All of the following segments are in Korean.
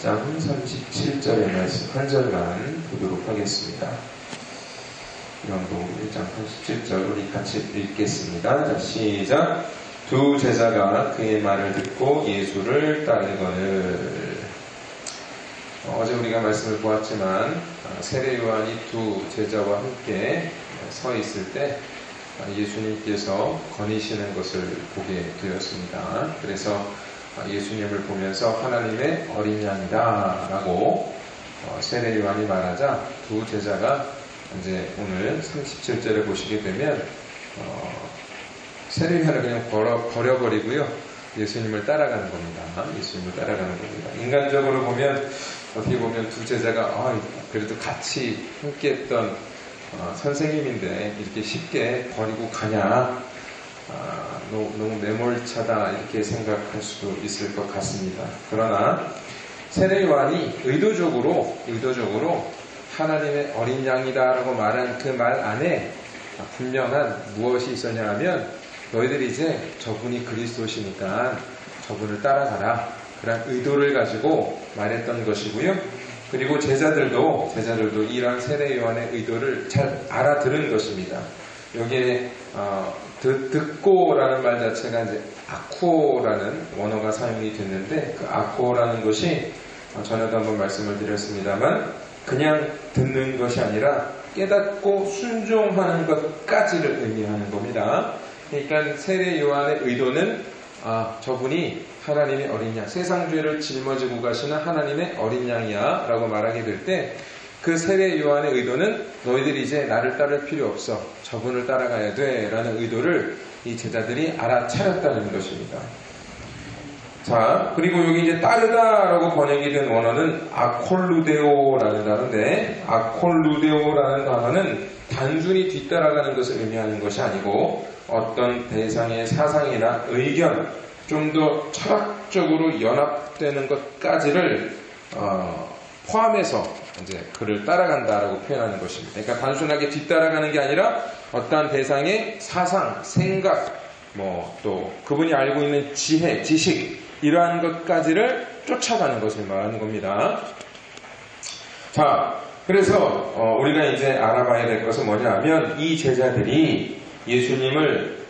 10장 37절의 말씀 한 절만 보도록 하겠습니다. 요한복음 1장 37절 우리 같이 읽겠습니다. 자, 시작. 두 제자가 그의 말을 듣고 예수를 따르거늘. 어제 우리가 말씀을 보았지만 세례 요한이 두 제자와 함께 서 있을 때 예수님께서 거니시는 것을 보게 되었습니다. 그래서 예수님을 보면서 하나님의 어린 양이다 라고 세례 요한이 말하자 두 제자가 이제 오늘 37절에 보시게 되면 세례 요한을 그냥 버려버리고요, 예수님을 따라가는 겁니다. 예수님을 따라가는 겁니다. 인간적으로 보면 어떻게 보면 두 제자가 그래도 같이 함께했던 선생님인데 이렇게 쉽게 버리고 가냐, 너무 매몰차다 이렇게 생각할 수도 있을 것 같습니다. 그러나 세례 요한이 의도적으로 하나님의 어린 양이다라고 말한 그 말 안에 분명한 무엇이 있었냐 하면, 너희들이 이제 저분이 그리스도시니까 저분을 따라가라, 그런 의도를 가지고 말했던 것이고요. 그리고 제자들도 이러한 세례 요한의 의도를 잘 알아들은 것입니다. 여기에 듣고라는 말 자체가 이제 아코라는 원어가 사용이 됐는데, 그 아코라는 것이 전에도 한번 말씀을 드렸습니다만 그냥 듣는 것이 아니라 깨닫고 순종하는 것까지를 의미하는 겁니다. 그러니까 세례 요한의 의도는 저분이 하나님의 어린 양, 세상 죄를 짊어지고 가시는 하나님의 어린 양이야 라고 말하게 될 때, 그 세례 요한의 의도는 너희들이 이제 나를 따를 필요 없어, 저분을 따라가야 돼 라는 의도를 이 제자들이 알아차렸다는 것입니다. 자, 그리고 여기 이제 따르다 라고 번역이 된 원어는 아콜루데오라는 단어인데, 아콜루데오라는 단어는 단순히 뒤따라가는 것을 의미하는 것이 아니고 어떤 대상의 사상이나 의견, 좀 더 철학적으로 연합되는 것까지를 포함해서 이제 그를 따라간다라고 표현하는 것입니다. 그러니까 단순하게 뒤따라가는 게 아니라 어떠한 대상의 사상, 생각, 또 그분이 알고 있는 지혜, 지식, 이러한 것까지를 쫓아가는 것을 말하는 겁니다. 자, 그래서 우리가 이제 알아봐야 될 것은 뭐냐 하면, 이 제자들이 예수님을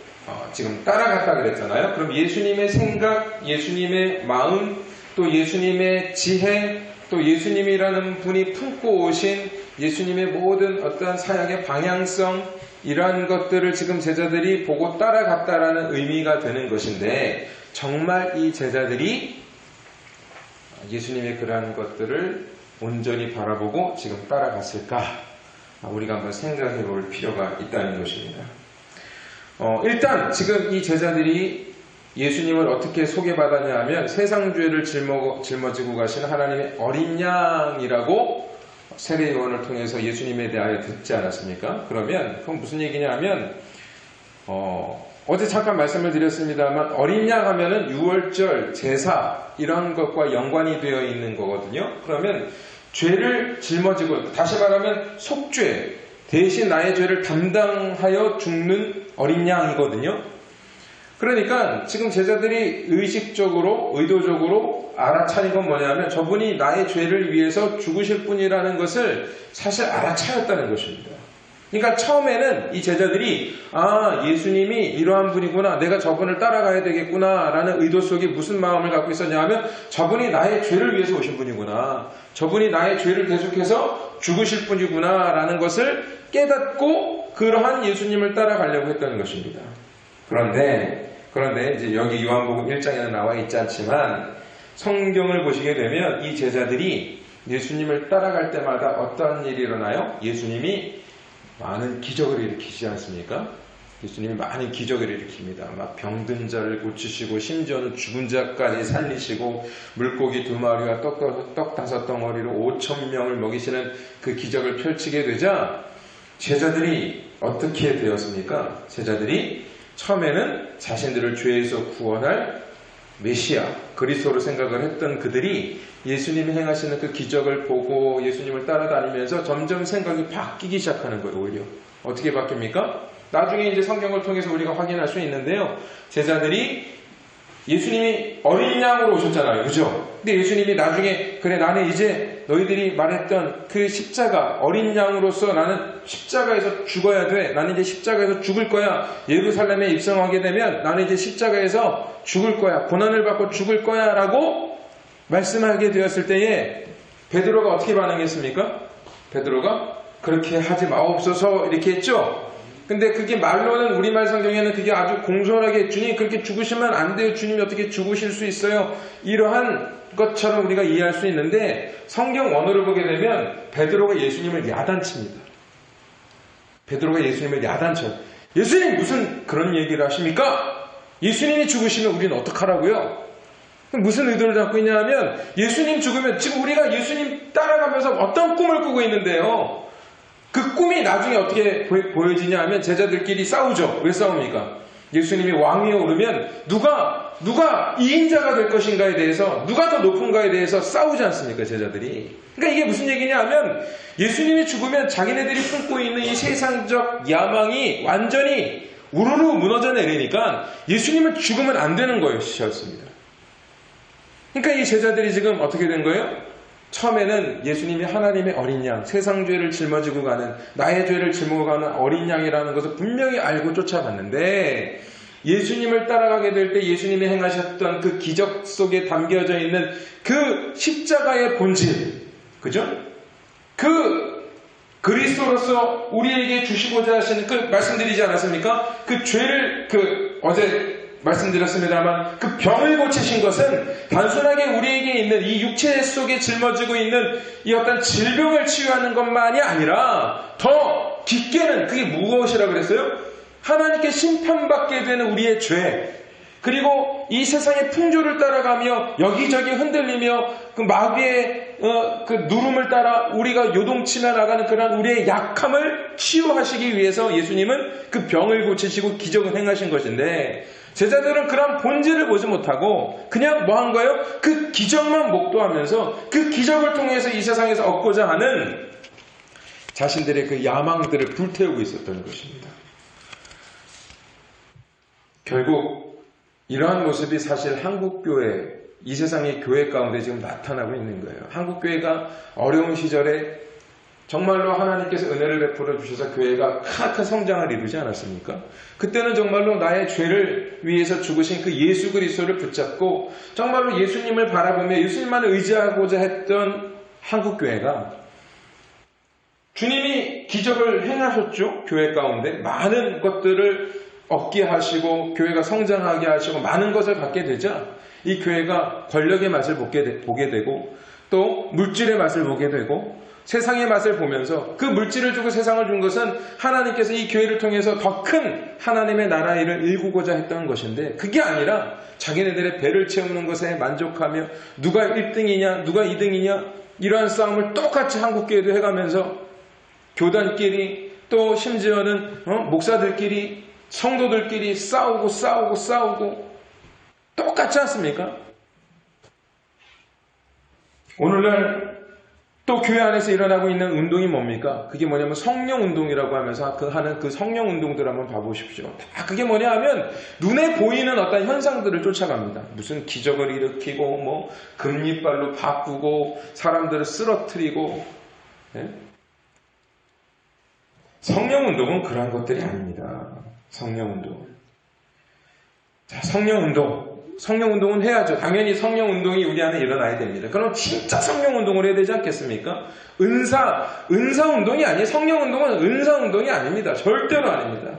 지금 따라갔다 그랬잖아요. 그럼 예수님의 생각, 예수님의 마음, 또 예수님의 지혜, 또 예수님이라는 분이 품고 오신 예수님의 모든 어떠한 사역의 방향성, 이러한 것들을 지금 제자들이 보고 따라갔다라는 의미가 되는 것인데, 정말 이 제자들이 예수님의 그러한 것들을 온전히 바라보고 지금 따라갔을까? 우리가 한번 생각해 볼 필요가 있다는 것입니다. 일단 지금 이 제자들이 예수님을 어떻게 소개받았냐 하면, 세상 죄를 짊어지고 가신 하나님의 어린 양이라고 세례 요한을 통해서 예수님에 대하여 듣지 않았습니까? 그러면 그건 무슨 얘기냐 하면, 어제 잠깐 말씀을 드렸습니다만 어린 양 하면은 유월절, 제사 이런 것과 연관이 되어 있는 거거든요. 그러면 죄를 짊어지고, 다시 말하면 속죄, 대신 나의 죄를 담당하여 죽는 어린 양이거든요. 그러니까 지금 제자들이 의도적으로 알아차린 건 뭐냐면, 저분이 나의 죄를 위해서 죽으실 분이라는 것을 사실 알아차렸다는 것입니다. 그러니까 처음에는 이 제자들이 예수님이 이러한 분이구나, 내가 저분을 따라가야 되겠구나 라는 의도 속에 무슨 마음을 갖고 있었냐 하면, 저분이 나의 죄를 위해서 오신 분이구나, 저분이 나의 죄를 계속해서 죽으실 분이구나 라는 것을 깨닫고 그러한 예수님을 따라가려고 했다는 것입니다. 그런데 이제 여기 요한복음 1장에는 나와 있지 않지만 성경을 보시게 되면 이 제자들이 예수님을 따라갈 때마다 어떠한 일이 일어나요? 예수님이 많은 기적을 일으키지 않습니까? 예수님이 많은 기적을 일으킵니다. 막 병든 자를 고치시고, 심지어는 죽은 자까지 살리시고, 물고기 2마리와 떡 5덩어리로 5,000명을 먹이시는 그 기적을 펼치게 되자 제자들이 어떻게 되었습니까? 제자들이 처음에는 자신들을 죄에서 구원할 메시아, 그리스도로 생각을 했던 그들이 예수님이 행하시는 그 기적을 보고 예수님을 따라다니면서 점점 생각이 바뀌기 시작하는 거예요. 오히려 어떻게 바뀝니까? 나중에 이제 성경을 통해서 우리가 확인할 수 있는데요, 제자들이 예수님이 어린 양으로 오셨잖아요. 그죠? 근데 예수님이 나중에 그래 나는 이제 너희들이 말했던 그 십자가 어린 양으로서 나는 십자가에서 죽어야 돼. 나는 이제 십자가에서 죽을 거야. 예루살렘에 입성하게 되면 나는 이제 십자가에서 죽을 거야. 고난을 받고 죽을 거야 라고 말씀하게 되었을 때에 베드로가 어떻게 반응했습니까? 베드로가 그렇게 하지 마옵소서 이렇게 했죠. 근데 그게 말로는 우리말 성경에는 그게 아주 공손하게 주님 그렇게 죽으시면 안 돼요. 주님이 어떻게 죽으실 수 있어요. 이러한 것처럼 우리가 이해할 수 있는데 성경 원어를 보게 되면 베드로가 예수님을 야단칩니다. 베드로가 예수님을 야단쳐요. 예수님 무슨 그런 얘기를 하십니까? 예수님이 죽으시면 우리는 어떡하라고요? 무슨 의도를 담고 있냐 하면 예수님 죽으면 지금 우리가 예수님 따라가면서 어떤 꿈을 꾸고 있는데요. 그 꿈이 나중에 어떻게 보여지냐 하면 제자들끼리 싸우죠. 왜 싸웁니까? 예수님이 왕위에 오르면 누가 2인자가 될 것인가에 대해서 누가 더 높은가에 대해서 싸우지 않습니까? 제자들이. 그러니까 이게 무슨 얘기냐 하면 예수님이 죽으면 자기네들이 품고 있는 이 세상적 야망이 완전히 우르르 무너져 내리니까 예수님은 죽으면 안 되는 것이었습니다. 그러니까 이 제자들이 지금 어떻게 된 거예요? 처음에는 예수님이 하나님의 어린 양, 세상 죄를 짊어지고 가는, 나의 죄를 짊어지고 가는 어린 양이라는 것을 분명히 알고 쫓아갔는데 예수님을 따라가게 될 때 예수님이 행하셨던 그 기적 속에 담겨져 있는 그 십자가의 본질, 그죠? 그 그리스도로서 우리에게 주시고자 하시는 그 말씀드리지 않았습니까? 그 죄를 어제 말씀드렸습니다만 그 병을 고치신 것은 단순하게 우리에게 있는 이 육체 속에 짊어지고 있는 이 어떤 질병을 치유하는 것만이 아니라 더 깊게는 그게 무엇이라 그랬어요? 하나님께 심판받게 되는 우리의 죄, 그리고 이 세상의 풍조를 따라가며 여기저기 흔들리며 그 마귀의 그 누름을 따라 우리가 요동치며 나가는 그런 우리의 약함을 치유하시기 위해서 예수님은 그 병을 고치시고 기적을 행하신 것인데 제자들은 그런 본질을 보지 못하고 그냥 뭐 한 거예요? 그 기적만 목도하면서 그 기적을 통해서 이 세상에서 얻고자 하는 자신들의 그 야망들을 불태우고 있었던 것입니다. 결국 이러한 모습이 사실 한국교회, 이 세상의 교회 가운데 지금 나타나고 있는 거예요. 한국교회가 어려운 시절에 정말로 하나님께서 은혜를 베풀어 주셔서 교회가 큰 성장을 이루지 않았습니까? 그때는 정말로 나의 죄를 위해서 죽으신 그 예수 그리스도를 붙잡고 정말로 예수님을 바라보며 예수님만을 의지하고자 했던 한국교회가 주님이 기적을 행하셨죠. 교회 가운데 많은 것들을 얻게 하시고 교회가 성장하게 하시고 많은 것을 갖게 되자 이 교회가 권력의 맛을 보게 되고 또 물질의 맛을 보게 되고 세상의 맛을 보면서 그 물질을 주고 세상을 준 것은 하나님께서 이 교회를 통해서 더 큰 하나님의 나라 일을 일구고자 했던 것인데 그게 아니라 자기네들의 배를 채우는 것에 만족하며 누가 1등이냐 누가 2등이냐 이러한 싸움을 똑같이 한국교회도 해가면서 교단끼리 또 심지어는 목사들끼리 성도들끼리 싸우고 똑같지 않습니까? 오늘날 또 교회 안에서 일어나고 있는 운동이 뭡니까? 그게 뭐냐면 성령운동이라고 하면서 하는 그 성령운동들 한번 봐보십시오. 다 그게 뭐냐 하면 눈에 보이는 어떤 현상들을 쫓아갑니다. 무슨 기적을 일으키고 뭐 금리빨로 바꾸고 사람들을 쓰러뜨리고 예? 성령운동은 그런 것들이 아닙니다. 성령운동. 자, 성령운동은 해야죠. 당연히 성령운동이 우리 안에 일어나야 됩니다. 그럼 진짜 성령운동을 해야 되지 않겠습니까? 은사운동이 아니에요. 성령운동은 은사운동이 아닙니다. 절대로 아닙니다.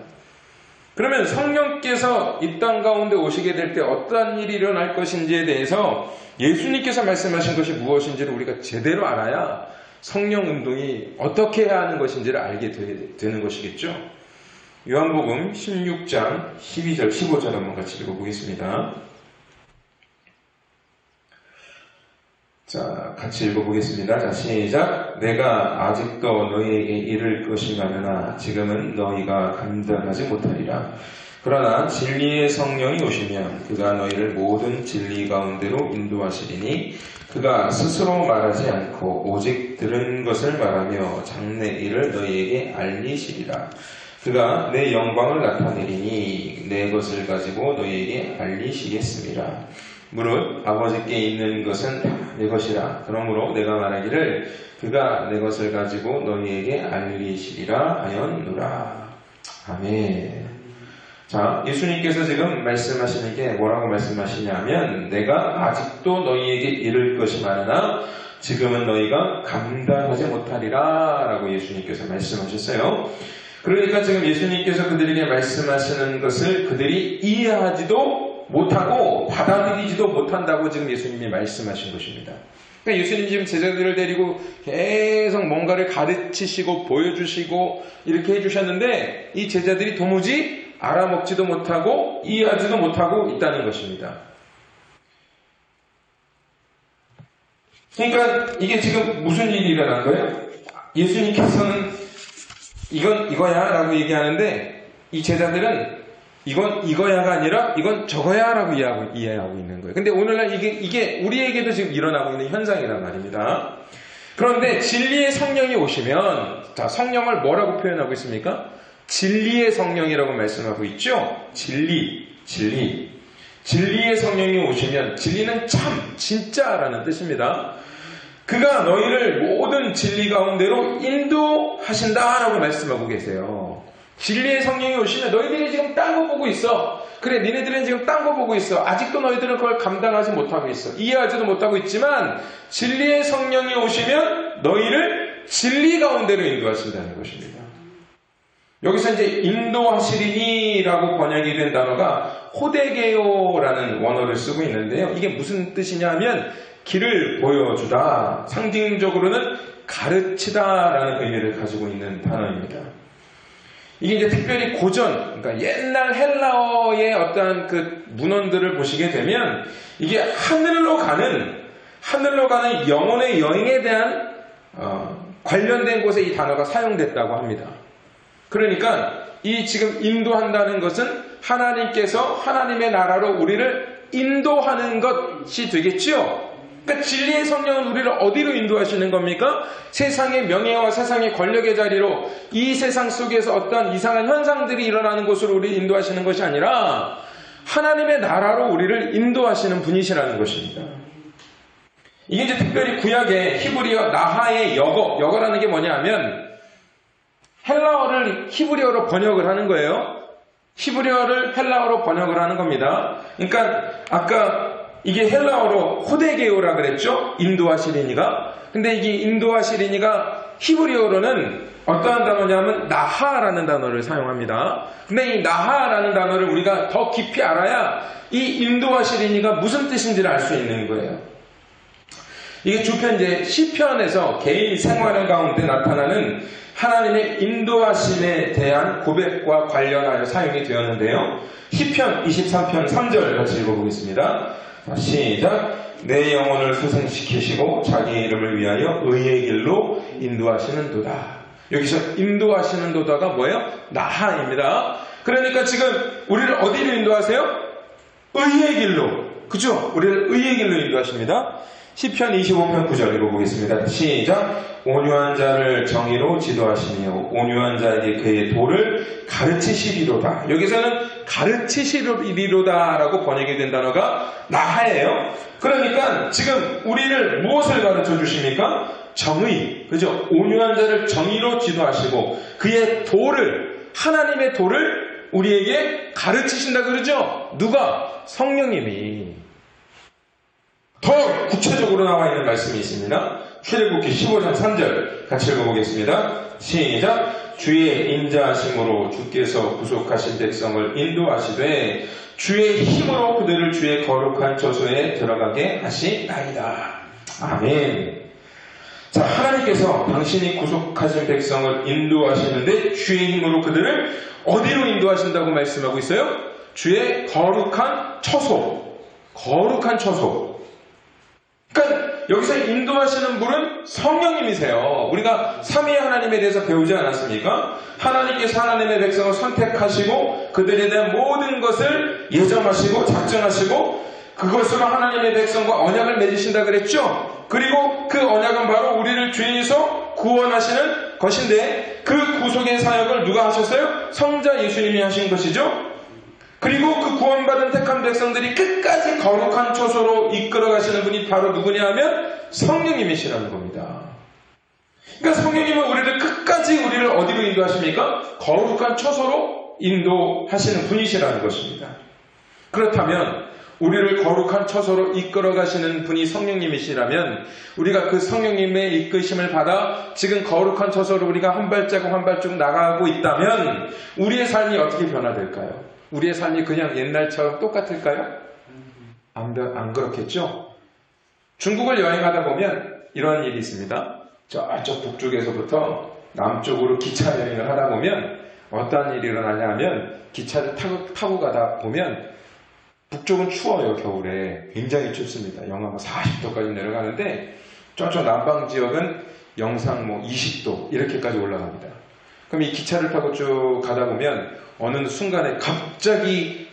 그러면 성령께서 이 땅 가운데 오시게 될 때 어떠한 일이 일어날 것인지에 대해서 예수님께서 말씀하신 것이 무엇인지를 우리가 제대로 알아야 성령운동이 어떻게 해야 하는 것인지를 알게 되는 것이겠죠. 요한복음 16장 12절 15절 한번 같이 읽어보겠습니다. 자, 같이 읽어보겠습니다. 자, 시작. 내가 아직도 너희에게 이를 것인가면아 지금은 너희가 감당하지 못하리라. 그러나 진리의 성령이 오시면 그가 너희를 모든 진리 가운데로 인도하시리니 그가 스스로 말하지 않고 오직 들은 것을 말하며 장래 일을 너희에게 알리시리라. 그가 내 영광을 나타내리니 내 것을 가지고 너희에게 알리시겠습니다. 무릇 아버지께 있는 것은 다 내 것이라. 그러므로 내가 말하기를 그가 내 것을 가지고 너희에게 알리시리라 하였노라. 아멘. 자, 예수님께서 지금 말씀하시는 게 뭐라고 말씀하시냐면 내가 아직도 너희에게 이를 것이 많으나 지금은 너희가 감당하지 못하리라 라고 예수님께서 말씀하셨어요. 그러니까 지금 예수님께서 그들에게 말씀하시는 것을 그들이 이해하지도 못하고 받아들이지도 못한다고 지금 예수님이 말씀하신 것입니다. 그러니까 예수님 지금 제자들을 데리고 계속 뭔가를 가르치시고 보여주시고 이렇게 해주셨는데 이 제자들이 도무지 알아먹지도 못하고 이해하지도 못하고 있다는 것입니다. 그러니까 이게 지금 무슨 일이 일어난 거예요? 예수님께서는 이건 이거야 라고 얘기하는데 이 제자들은 이건 이거야가 아니라 이건 저거야 라고 이해하고 있는 거예요. 근데 오늘날 이게 우리에게도 지금 일어나고 있는 현상이란 말입니다. 그런데 진리의 성령이 오시면, 자, 성령을 뭐라고 표현하고 있습니까? 진리의 성령이라고 말씀하고 있죠? 진리의 성령이 오시면, 진리는 참, 진짜라는 뜻입니다. 그가 너희를 모든 진리 가운데로 인도하신다라고 말씀하고 계세요. 진리의 성령이 오시면 너희들이 지금 딴 거 보고 있어. 그래, 니네들은 지금 딴 거 보고 있어. 아직도 너희들은 그걸 감당하지 못하고 있어. 이해하지도 못하고 있지만 진리의 성령이 오시면 너희를 진리 가운데로 인도하신다는 것입니다. 여기서 이제 인도하시리니라고 번역이 된 단어가 호데게오라는 원어를 쓰고 있는데요. 이게 무슨 뜻이냐 하면 길을 보여주다, 상징적으로는 가르치다라는 의미를 가지고 있는 단어입니다. 이게 이제 특별히 고전, 그러니까 옛날 헬라어의 어떠한 그 문헌들을 보시게 되면 이게 하늘로 가는 영혼의 여행에 대한 관련된 곳에 이 단어가 사용됐다고 합니다. 그러니까 이 지금 인도한다는 것은 하나님께서 하나님의 나라로 우리를 인도하는 것이 되겠지요. 그러니까 진리의 성령은 우리를 어디로 인도하시는 겁니까? 세상의 명예와 세상의 권력의 자리로, 이 세상 속에서 어떤 이상한 현상들이 일어나는 곳으로 우리를 인도하시는 것이 아니라 하나님의 나라로 우리를 인도하시는 분이시라는 것입니다. 이게 이제 특별히 구약의 히브리어 나하의 여거라는 게 뭐냐면 헬라어를 히브리어로 번역을 하는 거예요. 히브리어를 헬라어로 번역을 하는 겁니다. 그러니까 아까 이게 헬라어로 호데게오라 그랬죠? 인도하시리니가. 근데 이게 인도하시리니가 히브리어로는 어떠한 단어냐면 나하라는 단어를 사용합니다. 근데 이 나하라는 단어를 우리가 더 깊이 알아야 이 인도하시리니가 무슨 뜻인지를 알 수 있는 거예요. 이게 주편제 시편에서 개인 생활 가운데 나타나는 하나님의 인도하심에 대한 고백과 관련하여 사용이 되었는데요. 시편 23편 3절 같이 읽어보겠습니다. 시작. 내 영혼을 소생시키시고 자기 이름을 위하여 의의 길로 인도하시는 도다. 여기서 인도하시는 도다가 뭐예요? 나하입니다. 그러니까 지금 우리를 어디로 인도하세요? 의의 길로. 그죠? 우리를 의의 길로 인도하십니다. 시편 25편 9절 읽어보겠습니다. 시작. 온유한 자를 정의로 지도하시며 온유한 자에게 그의 도를 가르치시리로다. 여기서는 가르치시리로다 라고 번역이 된 단어가 나하예요. 그러니까 지금 우리를 무엇을 가르쳐 주십니까? 정의. 그죠? 온유한 자를 정의로 지도하시고 그의 도를, 하나님의 도를 우리에게 가르치신다 그러죠? 누가? 성령님이. 더 구체적으로 나와 있는 말씀이 있습니다. 출애굽기 15장 3절 같이 읽어보겠습니다. 시작. 주의 인자하심으로 주께서 구속하신 백성을 인도하시되 주의 힘으로 그들을 주의 거룩한 처소에 들어가게 하시나이다. 아멘. 자, 하나님께서 당신이 구속하신 백성을 인도하시는데 주의 힘으로 그들을 어디로 인도하신다고 말씀하고 있어요? 주의 거룩한 처소. 거룩한 처소. 그러니까 여기서 인도하시는 분은 성령님이세요. 우리가 삼위의 하나님에 대해서 배우지 않았습니까? 하나님께서 하나님의 백성을 선택하시고 그들에 대한 모든 것을 예정하시고 작정하시고 그것으로 하나님의 백성과 언약을 맺으신다 그랬죠? 그리고 그 언약은 바로 우리를 죄에서 구원하시는 것인데 그 구속의 사역을 누가 하셨어요? 성자 예수님이 하신 것이죠. 그리고 그 구원받은 택한 백성들이 끝까지 거룩한 처소로 이끌어 가시는 분이 바로 누구냐 하면 성령님이시라는 겁니다. 그러니까 성령님은 우리를 어디로 인도하십니까? 거룩한 처소로 인도하시는 분이시라는 것입니다. 그렇다면 우리를 거룩한 처소로 이끌어 가시는 분이 성령님이시라면 우리가 그 성령님의 이끄심을 받아 지금 거룩한 처소로 우리가 한 발자국 한 발자국 나가고 있다면 우리의 삶이 어떻게 변화될까요? 우리의 삶이 그냥 옛날처럼 똑같을까요? 안 그렇겠죠? 중국을 여행하다 보면 이런 일이 있습니다. 저쪽 북쪽에서부터 남쪽으로 기차 여행을 하다 보면 어떤 일이 일어나냐 하면 기차를 타고 가다 보면 북쪽은 추워요. 겨울에 굉장히 춥습니다. 영하 40도까지 내려가는데 저쪽 남방 지역은 영상 20도 이렇게까지 올라갑니다. 그럼 이 기차를 타고 쭉 가다 보면 어느 순간에 갑자기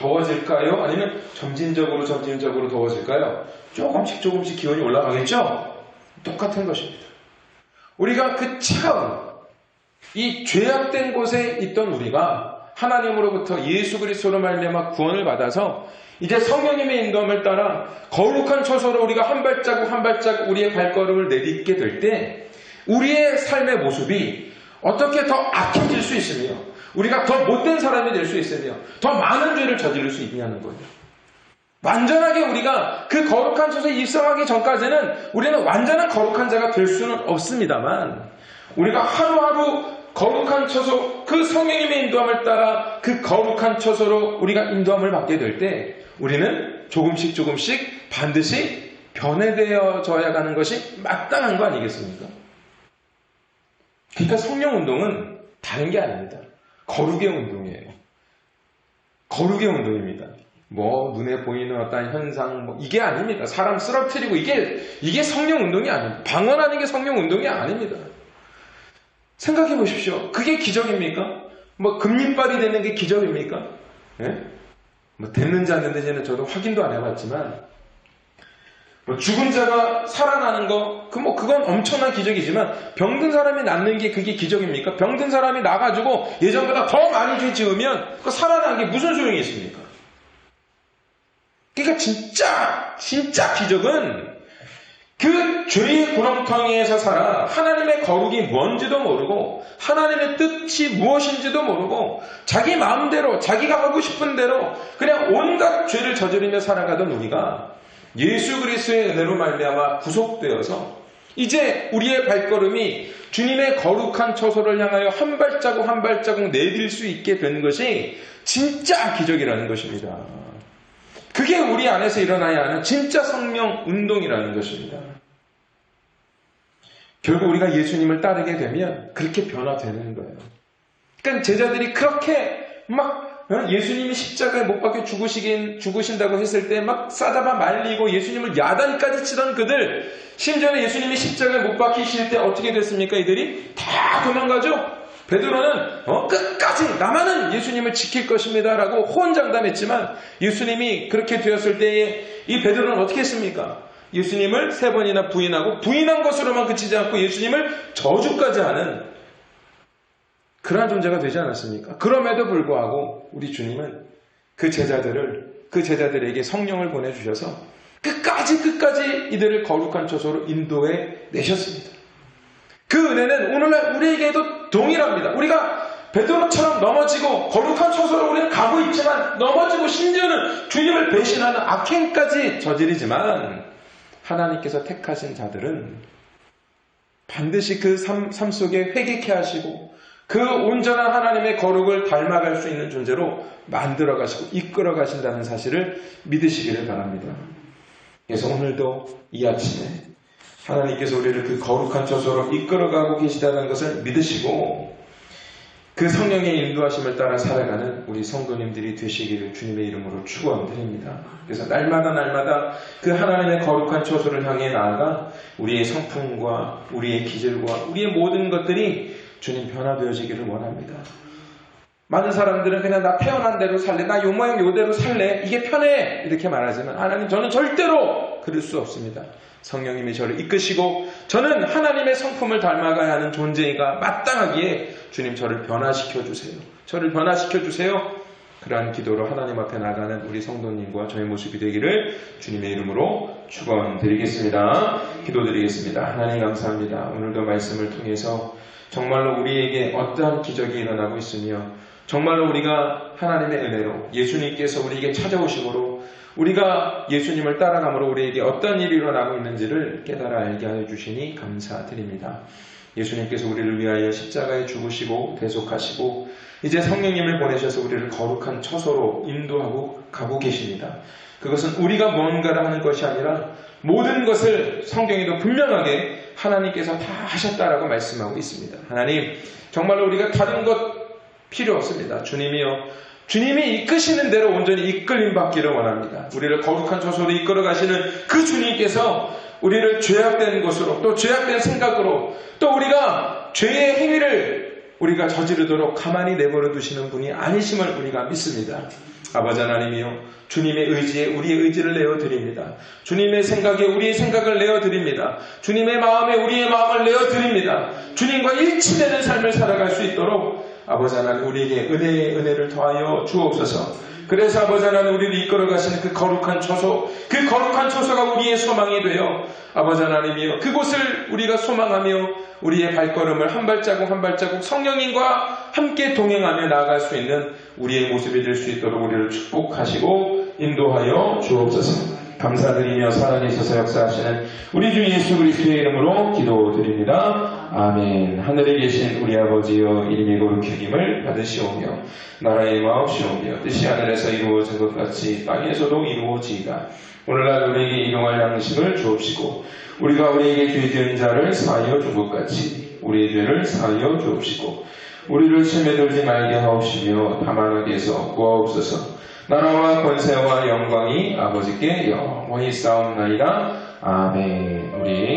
더워질까요? 아니면 점진적으로 더워질까요? 조금씩 기온이 올라가겠죠? 똑같은 것입니다. 우리가 그 차가운 이 죄악된 곳에 있던 우리가 하나님으로부터 예수 그리스도로 말미암아 구원을 받아서 이제 성령님의 인도함을 따라 거룩한 처소로 우리가 한 발자국 우리의 발걸음을 내딛게 될 때 우리의 삶의 모습이 어떻게 더 악해질 수 있으며 우리가 더 못된 사람이 될 수 있으며 더 많은 죄를 저지를 수 있냐는 거예요. 완전하게 우리가 그 거룩한 처소에 입성하기 전까지는 우리는 완전한 거룩한 자가 될 수는 없습니다만 우리가 하루하루 거룩한 처소, 그 성령님의 인도함을 따라 그 거룩한 처소로 우리가 인도함을 받게 될 때 우리는 조금씩 반드시 변해되어져야 하는 것이 마땅한 거 아니겠습니까? 그러니까 성령 운동은 다른 게 아닙니다. 거룩의 운동이에요. 거룩의 운동입니다. 눈에 보이는 어떤 현상, 이게 아닙니다. 사람 쓰러뜨리고 이게 성령 운동이 아닙니다. 방언하는 게 성령 운동이 아닙니다. 생각해 보십시오. 그게 기적입니까? 금리빨이 되는 게 기적입니까? 예? 됐는지 안 됐는지는 저도 확인도 안 해봤지만, 죽은 자가 살아나는 거, 그건 엄청난 기적이지만, 병든 사람이 낫는 게 그게 기적입니까? 병든 사람이 나가지고 예전보다 더 많이 죄 지으면, 그 살아나는 게 무슨 소용이 있습니까? 그러니까 진짜 기적은 그 죄의 구렁텅이에서 살아 하나님의 거룩이 뭔지도 모르고 하나님의 뜻이 무엇인지도 모르고 자기 마음대로 자기가 하고 싶은 대로 그냥 온갖 죄를 저지르며 살아가던 우리가 예수 그리스도의 은혜로 말미암아 구속되어서 이제 우리의 발걸음이 주님의 거룩한 처소를 향하여 한 발자국 내딜 수 있게 된 것이 진짜 기적이라는 것입니다. 그게 우리 안에서 일어나야 하는 진짜 성령 운동이라는 것입니다. 결국 우리가 예수님을 따르게 되면 그렇게 변화되는 거예요. 그러니까 제자들이 그렇게 예수님이 십자가에 못 박혀 죽으신다고 했을 때 싸잡아 말리고 예수님을 야단까지 치던 그들, 심지어는 예수님이 십자가에 못 박히실 때 어떻게 됐습니까? 이들이 다 도망가죠? 베드로는 끝까지 나만은 예수님을 지킬 것입니다 라고 호언장담했지만 예수님이 그렇게 되었을 때에 이 베드로는 어떻게 했습니까? 예수님을 3번이나 부인하고 부인한 것으로만 그치지 않고 예수님을 저주까지 하는 그러한 존재가 되지 않았습니까? 그럼에도 불구하고 우리 주님은 그 제자들에게 성령을 보내주셔서 끝까지 이들을 거룩한 처소로 인도해 내셨습니다. 그 은혜는 오늘날 우리에게도 동일합니다. 우리가 베드로처럼 넘어지고 거룩한 처소로 우리는 가고 있지만 넘어지고 심지어는 주님을 배신하는 악행까지 저지르지만 하나님께서 택하신 자들은 반드시 그 삶 속에 회개케 하시고 그 온전한 하나님의 거룩을 닮아갈 수 있는 존재로 만들어 가시고 이끌어 가신다는 사실을 믿으시기를 바랍니다. 그래서 오늘도 이 아침에 하나님께서 우리를 그 거룩한 처소로 이끌어가고 계시다는 것을 믿으시고 그 성령의 인도하심을 따라 살아가는 우리 성도님들이 되시기를 주님의 이름으로 축원드립니다. 그래서 날마다 그 하나님의 거룩한 처소를 향해 나아가 우리의 성품과 우리의 기질과 우리의 모든 것들이 주님 변화되어지기를 원합니다. 많은 사람들은 그냥 나 태어난 대로 살래, 나 요 모양 요대로 살래, 이게 편해 이렇게 말하지만 하나님 저는 절대로 그럴 수 없습니다. 성령님이 저를 이끄시고 저는 하나님의 성품을 닮아가야 하는 존재가 마땅하기에 주님 저를 변화시켜 주세요. 저를 변화시켜 주세요. 그러한 기도로 하나님 앞에 나가는 우리 성도님과 저의 모습이 되기를 주님의 이름으로 축원드리겠습니다. 기도드리겠습니다. 하나님 감사합니다. 오늘도 말씀을 통해서 정말로 우리에게 어떠한 기적이 일어나고 있으며 정말로 우리가 하나님의 은혜로 예수님께서 우리에게 찾아오심으로 우리가 예수님을 따라감으로 우리에게 어떤 일이 일어나고 있는지를 깨달아 알게 하여 주시니 감사드립니다. 예수님께서 우리를 위하여 십자가에 죽으시고 대속하시고 이제 성령님을 보내셔서 우리를 거룩한 처소로 인도하고 가고 계십니다. 그것은 우리가 뭔가를 하는 것이 아니라 모든 것을 성경에도 분명하게 하나님께서 다 하셨다라고 말씀하고 있습니다. 하나님, 정말로 우리가 다른 것 필요 없습니다. 주님이요, 주님이 이끄시는 대로 온전히 이끌림 받기를 원합니다. 우리를 거룩한 처소로 이끌어 가시는 그 주님께서 우리를 죄악된 것으로 또 죄악된 생각으로 또 우리가 죄의 행위를 우리가 저지르도록 가만히 내버려 두시는 분이 아니심을 우리가 믿습니다. 아버지 하나님이요, 주님의 의지에 우리의 의지를 내어드립니다. 주님의 생각에 우리의 생각을 내어드립니다. 주님의 마음에 우리의 마음을 내어드립니다. 주님과 일치되는 삶을 살아갈 수 있도록 아버지 하나님 우리에게 은혜를 더하여 주옵소서. 그래서 아버지 하나님 우리를 이끌어 가시는 그 거룩한 처소, 그 거룩한 처소가 우리의 소망이 되어 아버지 하나님이여 그곳을 우리가 소망하며 우리의 발걸음을 한 발자국 한 발자국 성령님과 함께 동행하며 나아갈 수 있는 우리의 모습이 될 수 있도록 우리를 축복하시고 인도하여 주옵소서. 감사드리며 살아계셔서 역사하시는 우리 주 예수 그리스도의 이름으로 기도드립니다. 아멘. 하늘에 계신 우리 아버지여 이름이 거룩히 여김을 받으시오며 나라의 마옵시오며 뜻이 하늘에서 이루어진 것 같이 땅에서도 이루어지이다. 오늘날 우리에게 일용할 양식을 주옵시고 우리가 우리에게 죄 지은 자를 사하여 준 것 같이 우리의 죄를 사하여 주옵시고 우리를 시험에 들지 말게 하옵시며 다만 악에서 구하옵소서. 나라와 권세와 영광이 아버지께 영원히 싸움나이다. 아멘. 우리